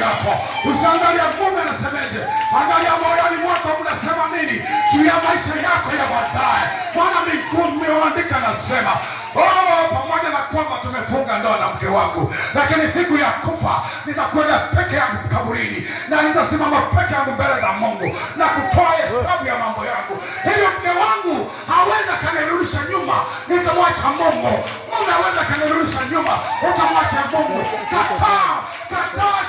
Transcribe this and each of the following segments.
yako. Usiangalia mume anasemeje, angalia moyoni mwako mnasema nini juu ya maisha yako ya baadaye. Maana mbinguni umeandika nasema, pamoja na kwamba tumefunga ndoa na mke wangu, lakini siku ya kufa nitakwenda peke yangu kaburini na nitasimama peke yangu mbele za Mungu na kutoa hesabu ya mambo yangu. Hivyo mke wangu hawezi kanirudisha nyuma, nitamwacha Mungu. Mume hawezi kanirudisha nyuma, utamwacha Mungu. Kataa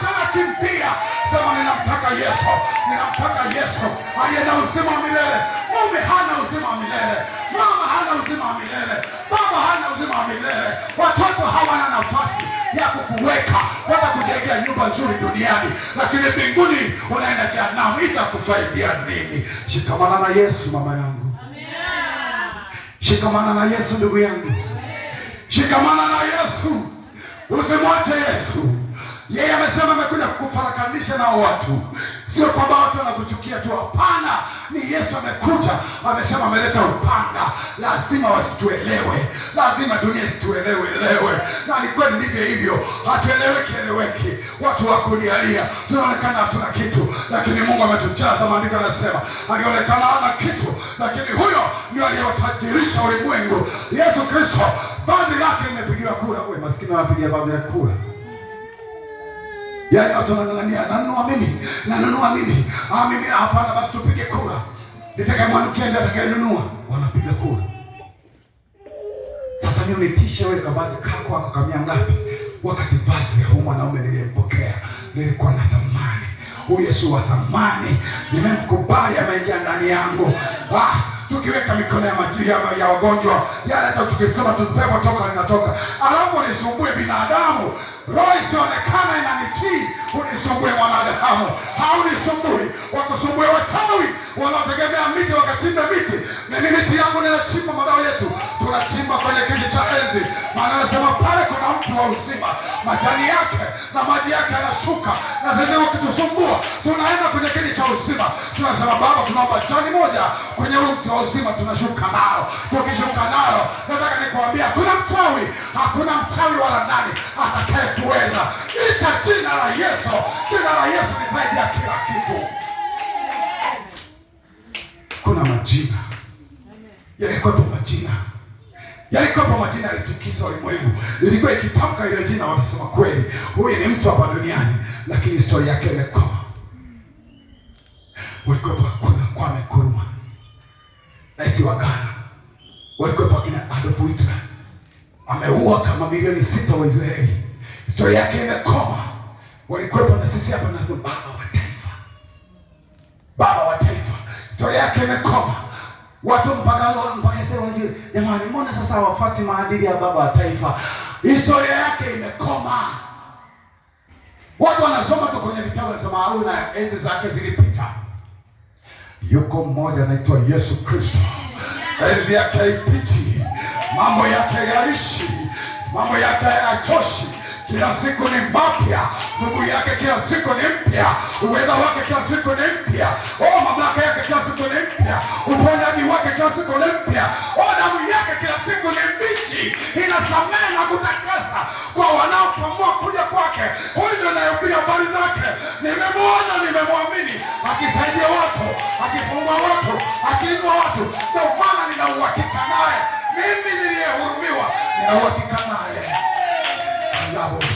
tena, kimbia, sema ninamtaka Yesu, ninamtaka Yesu aliye na uzima wa milele. Mume hana uzima wa milele, mama hana uzima wa milele, baba hana uzima wa milele. Watoto hawana nafasi ya kukuweka, watakujengea nyumba nzuri duniani, lakini mbinguni unaenda jehanamu. Itakufaidia nini? Shikamana na Yesu mama yangu. Shikamana na Yesu ndugu yangu. Shikamana na Yesu, usimwache Yesu. Yeye amesema amekuja kukufarakanisha na watu. Sio kwamba watu wanakuchukia tu, hapana. Ni Yesu amekuja, amesema ameleta upanga. Lazima wasituelewe, lazima dunia isituelewe. Na ni kweli ndivyo hivyo, hatueleweki. Watu wakulialia, tunaonekana hatuna kitu, lakini Mungu ametujaza. Maandiko yanasema alionekana hana kitu, lakini huyo ndio aliyetajirisha ulimwengu. Yesu Kristo, vazi lake limepigiwa kura. Wewe maskini anapigia vazi la kura. Yaani watu wanang'ang'ania, nanunua mimi. Mimi hapana, basi tupige kura. Nitakayemwanukia ndiye atakayenunua. Wanapiga kura. Sasa mimi nitishe wewe kabazi kako wako kamia ngapi? Wakati vazi ya mwanaume niliyempokea nilikuwa na thamani. Huyu Yesu wa thamani, nimemkubali, ameingia ndani yangu. Tukiweka mikono ya wagonjwa, yale hata tukisema tupepo toka linatoka. Alafu unisumbue binadamu, roho isionekana inanitii, unisumbue mwanadamu. Haunisumbui, wakusumbue wachawi wanaotegemea miti wakachimba miti. Mimi miti yangu ninachimba, madao yetu tunachimba kwenye kiti cha enzi. Maana anasema pale kuna mti wa uzima, majani yake na maji yake yanashuka, na sisi ukitusumbua tunaenda kwenye kiti cha uzima. Tunasema Baba, tunaomba jani moja kwenye mti wa uzima, tunashuka nalo. Tukishuka nalo, nataka nikuambia hakuna mchawi wala nani atakaye kuweza. Ita jina la Yesu. Jina la Yesu ni zaidi ya kila kitu. Kuna majina yalikuwepo majina yalitikisa ulimwengu. Ilikuwa ikitamka ile jina wanasema kweli huyu ni mtu hapa duniani, lakini historia yake imekoma. Walikuwepo kuna Kwame Nkrumah, rais wa Ghana. Walikuwepo kina Adolf Hitler, ameua kama milioni 6 wa Israeli. Historia yake imekoma. Walikuwepo na sisi hapa na baba wa taifa. Historia yake imekoma. Watu mpaka sasa wanajua, jamani, mbona sasa hawafuati maadili ya baba wa taifa? Historia yake imekoma. Watu wanasoma tu kwenye vitabu, wanasema au na enzi zake zilipita. Yuko mmoja anaitwa Yesu Kristo. Enzi yake haipiti, mambo yake yaishi, mambo yake hayachoshi. Kila siku ni mapya, nguvu yake kila siku ni mpya, uwezo wake kila siku ni mpya, mamlaka yake kila siku ni mpya, uponyaji wake kila siku ni mpya, damu yake kila siku ni mbichi, inasamehe na kutakasa kwa wanaopamua kuja kwake. Huyu ndio anayehubiri habari zake. Nimemwona, nimemwamini akisaidia watu, akifungua watu, akiinua watu. Ndio maana nina uhakika naye. Mimi niliyehurumiwa nina uhakika naye.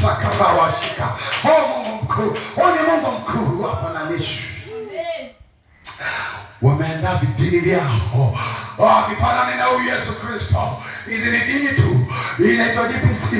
Sakarabashika. Mungu mkuu. Ni Mungu mkuu hapa na nishu. Wameandaa vidini vyao kifanani na huyu Yesu Kristo. Hizi ni dini tu. Inaitwa GPC.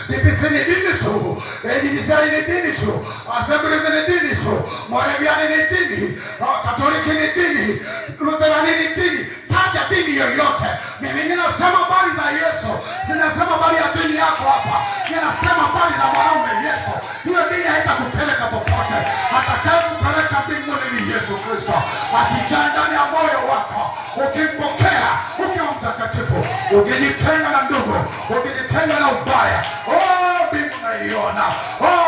GPC ni dini tu. GCI ni dini tu. Assemblies ni dini tu. Moravian ni dini. Katoliki ni dini. Lutherani ni dini. Taja dini yoyote. Mimi ninasema habari za Yesu. Ninasema habari ya dini yako hapa. Ninasema habari za mwanaume Yesu. Hiyo dini haitakupeleka popote. Atakayekupeleka mbinguni ni Yesu Kristo. Akijaa ndani ya moyo wako, ukimpokea, ukiwa mtakatifu, ukijitenga na ndugu, ukijitenga na ubaya, mbingu naiona.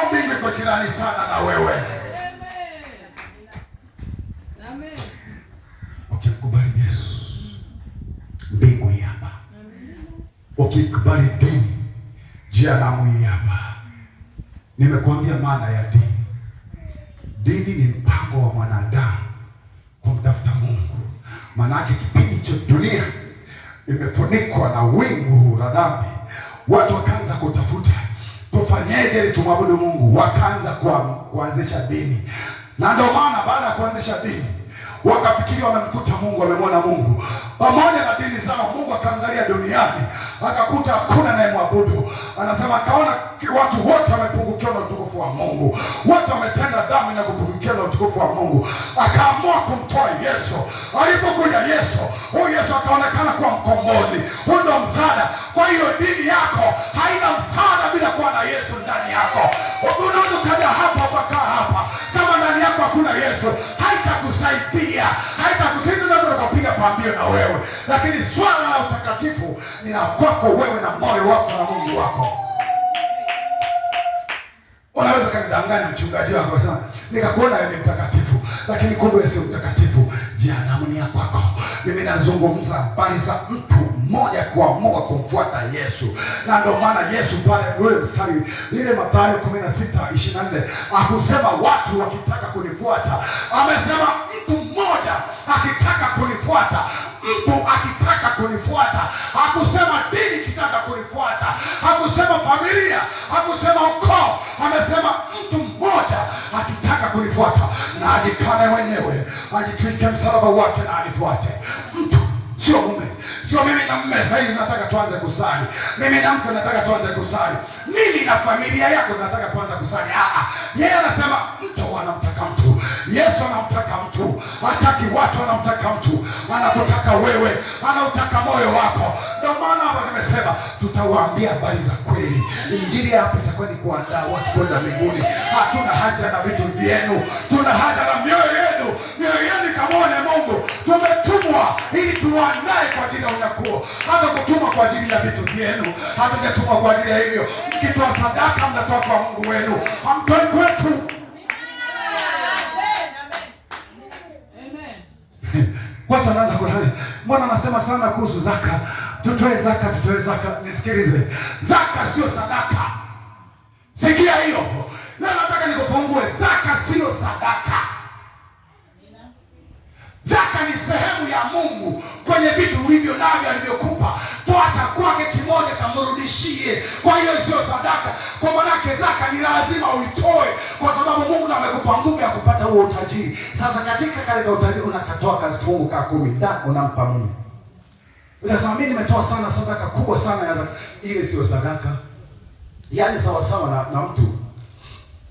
Mbingu iko jirani sana na wewe. Amen. Ukimkubali Yesu, mbingu hii hapa. Ukikubali dini, jehanamu hii hapa. Nimekuambia maana ya dini. Dini ni mpango wa mwanadamu kumtafuta Mungu. Maanake kipindi cha dunia imefunikwa na wingu la dhambi, watu wakaanza kutafuta tufanyeje ili tumwabudu Mungu, wakaanza kuanzisha dini. Na ndio maana baada ya kuanzisha dini wakafikiri wamemkuta Mungu, wamemwona Mungu. Pamoja na dini zao, Mungu akaangalia duniani akakuta hakuna anayemwabudu. Anasema akaona watu wote wamepungukiwa na utukufu wa Mungu, wote wametenda dhambi na kupungukiwa na utukufu wa Mungu. Akaamua kumtoa Yesu. Alipokuja Yesu, huyu Yesu akaonekana kuwa mkombozi. Huyu ndio msaada. Kwa hiyo dini yako haina msaada bila kuwa na Yesu ndani yako. Unaweza ukaja hapa ukakaa hapa, kama ndani yako hakuna Yesu haitakusaidia, haitakusaidia. Unaweza ukapiga pambio na wewe, lakini swala la utakatifu ni la kwako wewe na moyo wako na Mungu wako. Unaweza kanidanganya mchungaji wako sema nikakuona wewe ni mtakatifu, lakini kumbe wewe sio mtakatifu. Jehanamu ni ya kwako. Mimi nazungumza habari za mtu mmoja kuamua kumfuata Yesu. Na ndio maana Yesu pale ule mstari ile Mathayo 16:24 akusema watu wakitaka kunifuata, amesema mtu mmoja akitaka kunifuata. Mtu akitaka kunifuata, hakusema dini kitaka kunifuata, hakusema familia, hakusema ukoo, amesema mtu mmoja akitaka kunifuata na ajikane mwenyewe, ajitwike msalaba wake na anifuate. Mtu sio mume, sio mimi na mume sasa hivi nataka tuanze kusali, mimi na mke nataka tuanze kusali, mimi na familia yako nataka kuanza kusali. Yeye anasema mtu anamtaka mtu. Yesu anamtaka mtu, hataki watu, anamtaka mtu. Anakutaka wewe, anautaka moyo wako. Ndio maana hapa nimesema tutawaambia habari za kweli. Injili hapa itakuwa ni kuandaa watu kwenda mbinguni. Hatuna haja na vitu vyenu, tuna haja na mioyo yenu. Mioyo yenu kamwone Mungu. Tumetumwa ili tuandae kwa ajili ya unyakuo, hata kutumwa kwa ajili ya vitu vyenu. Hatujatumwa kwa ajili ya hivyo. Mkitoa sadaka mnatoa kwa Mungu wenu, hamtoi kwetu. Watu wanaanza kulala. Mbona anasema sana kuhusu zaka? Tutoe zaka, tutoe zaka. Nisikilize. Zaka sio sadaka. Sikia hiyo. Leo nataka nikufungue. Zaka sio sadaka. Zaka ni sehemu ya Mungu kwenye vitu ulivyo navyo alivyokupa. Toa cha kwake kimoja kamrudishie. Kwa hiyo sio sadaka. Kwa maana zaka ni lazima uitoe, kwa sababu Mungu amekupa nguvu ya kupata huo utajiri. Sasa katika kale utajiri unakatoa kafungu ka 10 unampa Mungu. Unasema mimi nimetoa sana sadaka kubwa sana ya ile sio sadaka. Yaani sawa sawa na mtu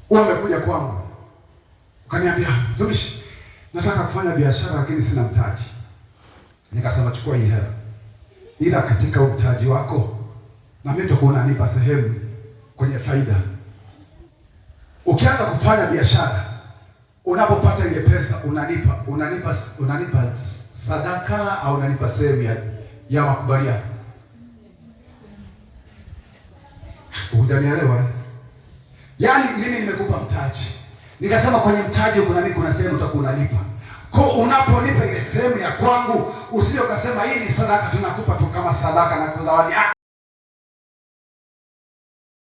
wewe umekuja kwangu ukaniambia, "Tumishi, nataka kufanya biashara lakini sina mtaji." Nikasema chukua hii hela. Ila katika mtaji wako na mimi nitakuwa unanipa sehemu kwenye faida. Ukianza kufanya biashara, unapopata ile pesa unanipa sadaka au unanipa sehemu ya makubaliano. Hujanielewa? Yaani mimi nimekupa mtaji. Nikasema kwenye mtaji kuna sehemu utakuwa unanipa. Kwa unaponipa ile sehemu ya kwangu, usije ukasema hii ni sadaka tunakupa tu kama sadaka na kuzawadi.